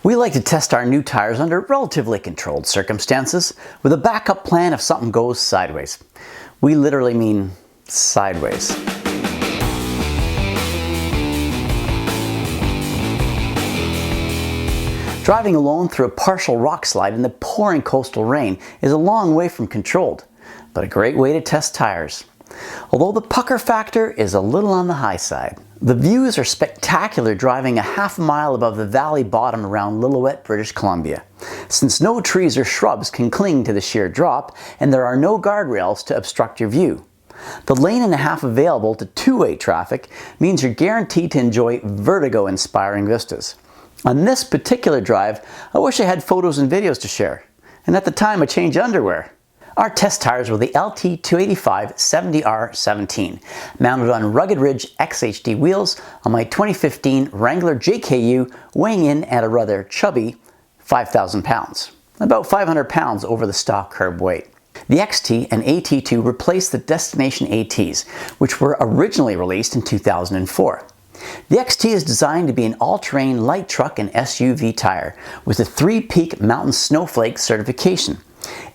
We like to test our new tires under relatively controlled circumstances with a backup plan if something goes sideways. We literally mean sideways. Driving alone through a partial rock slide in the pouring coastal rain is a long way from controlled, but a great way to test tires. Although the pucker factor is a little on the high side. The views are spectacular driving a half mile above the valley bottom around Lillooet, British Columbia, since no trees or shrubs can cling to the sheer drop and there are no guardrails to obstruct your view. The lane and a half available to two-way traffic means you're guaranteed to enjoy vertigo-inspiring vistas. On this particular drive, I wish I had photos and videos to share, and at the time I changed underwear. Our test tires were the LT285 70R17, mounted on Rugged Ridge XHD wheels on my 2015 Wrangler JKU, weighing in at a rather chubby 5,000 pounds, about 500 pounds over the stock curb weight. The XT and AT2 replaced the Destination ATs, which were originally released in 2004. The XT is designed to be an all-terrain light truck and SUV tire with a 3-peak mountain snowflake certification,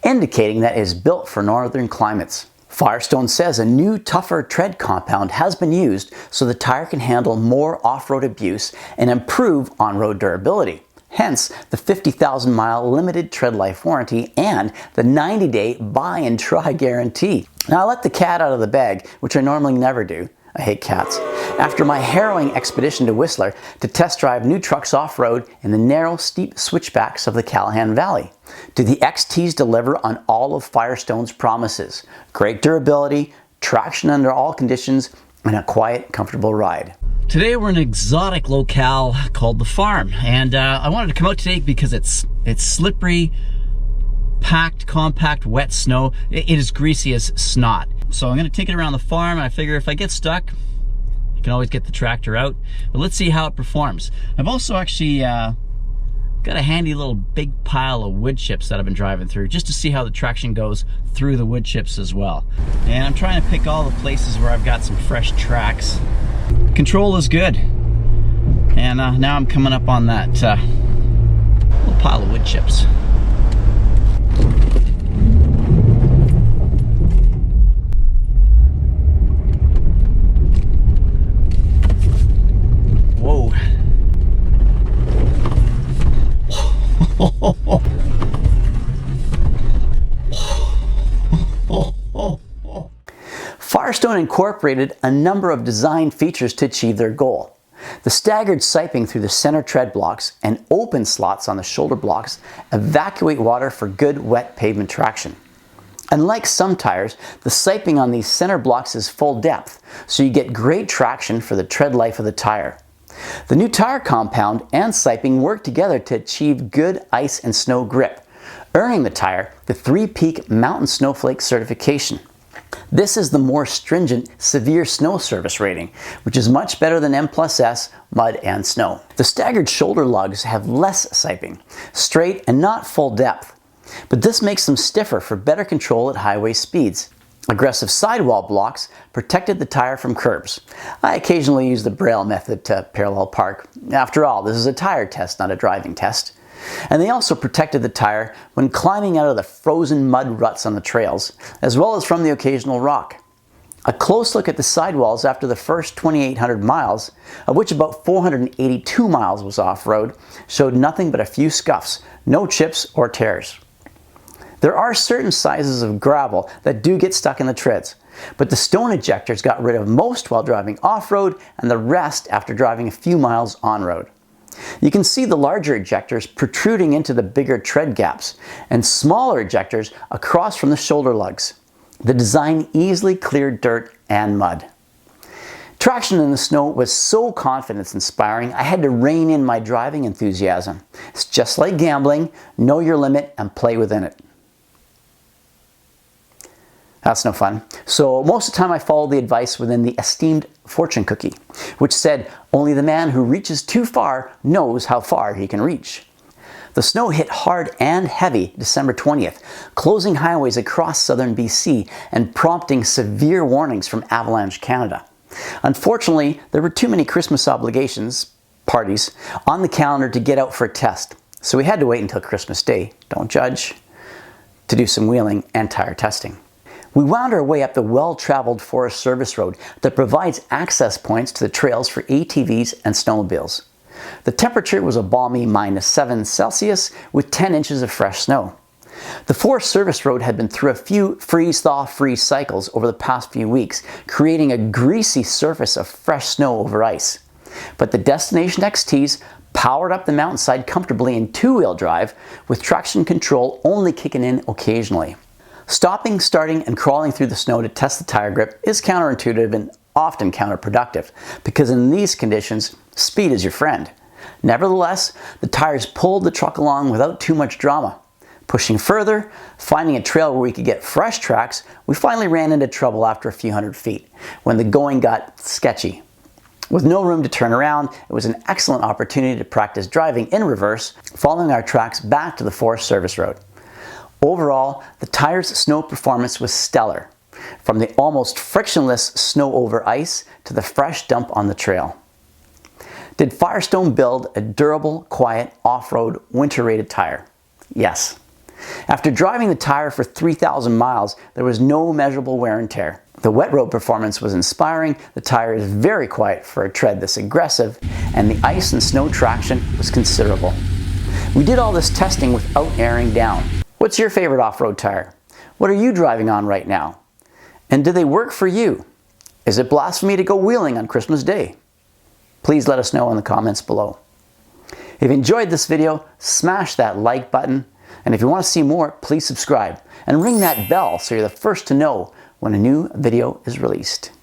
indicating that it is built for northern climates. Firestone says a new, tougher tread compound has been used so the tire can handle more off-road abuse and improve on-road durability. Hence, the 50,000-mile limited tread life warranty and the 90-day buy and try guarantee. Now, I let the cat out of the bag, which I normally never do. I hate cats. After my harrowing expedition to Whistler to test drive new trucks off-road in the narrow, steep switchbacks of the Callahan Valley. Do the XTs deliver on all of Firestone's promises? Great durability, traction under all conditions, and a quiet, comfortable ride. Today we're in an exotic locale called the farm, and I wanted to come out today because it's slippery, packed, compact, wet snow. It is greasy as snot. So I'm going to take it around the farm, and I figure if I get stuck, I can always get the tractor out. But let's see how it performs. I've also actually got a handy little big pile of wood chips that I've been driving through just to see how the traction goes through the wood chips as well. And I'm trying to pick all the places where I've got some fresh tracks. Control is good. And now I'm coming up on that little pile of wood chips. Whoa. Firestone incorporated a number of design features to achieve their goal. The staggered siping through the center tread blocks and open slots on the shoulder blocks evacuate water for good wet pavement traction. Unlike some tires, the siping on these center blocks is full depth, so you get great traction for the tread life of the tire. The new tire compound and siping work together to achieve good ice and snow grip, earning the tire the 3-peak mountain snowflake certification. This is the more stringent severe snow service rating, which is much better than M+S, mud, and snow. The staggered shoulder lugs have less siping, straight and not full depth, but this makes them stiffer for better control at highway speeds. Aggressive sidewall blocks protected the tire from curbs. I occasionally use the Braille method to parallel park. After all, this is a tire test, not a driving test. And they also protected the tire when climbing out of the frozen mud ruts on the trails, as well as from the occasional rock. A close look at the sidewalls after the first 2,800 miles, of which about 482 miles was off-road, showed nothing but a few scuffs, no chips or tears. There are certain sizes of gravel that do get stuck in the treads, but the stone ejectors got rid of most while driving off-road and the rest after driving a few miles on-road. You can see the larger ejectors protruding into the bigger tread gaps and smaller ejectors across from the shoulder lugs. The design easily cleared dirt and mud. Traction in the snow was so confidence-inspiring, I had to rein in my driving enthusiasm. It's just like gambling, know your limit and play within it. That's no fun. So most of the time I followed the advice within the esteemed fortune cookie, which said, only the man who reaches too far knows how far he can reach. The snow hit hard and heavy December 20th, closing highways across southern BC and prompting severe warnings from Avalanche Canada. Unfortunately, there were too many Christmas parties on the calendar to get out for a test. So we had to wait until Christmas Day, don't judge, to do some wheeling and tire testing. We wound our way up the well-traveled Forest Service Road that provides access points to the trails for ATVs and snowmobiles. The temperature was a balmy -7 Celsius with 10 inches of fresh snow. The Forest Service Road had been through a few freeze-thaw-freeze cycles over the past few weeks, creating a greasy surface of fresh snow over ice. But the Destination XTs powered up the mountainside comfortably in two-wheel drive, with traction control only kicking in occasionally. Stopping, starting, and crawling through the snow to test the tire grip is counterintuitive and often counterproductive, because in these conditions, speed is your friend. Nevertheless, the tires pulled the truck along without too much drama. Pushing further, finding a trail where we could get fresh tracks, we finally ran into trouble after a few hundred feet, when the going got sketchy. With no room to turn around, it was an excellent opportunity to practice driving in reverse, following our tracks back to the Forest Service Road. Overall, the tires' snow performance was stellar, from the almost frictionless snow over ice to the fresh dump on the trail. Did Firestone build a durable, quiet, off-road, winter-rated tire? Yes. After driving the tire for 3,000 miles, there was no measurable wear and tear. The wet road performance was inspiring, the tire is very quiet for a tread this aggressive, and the ice and snow traction was considerable. We did all this testing without airing down. What's your favorite off-road tire? What are you driving on right now? And do they work for you? Is it blasphemy to go wheeling on Christmas Day? Please let us know in the comments below. If you enjoyed this video, smash that like button. And if you want to see more, please subscribe and ring that bell so you're the first to know when a new video is released.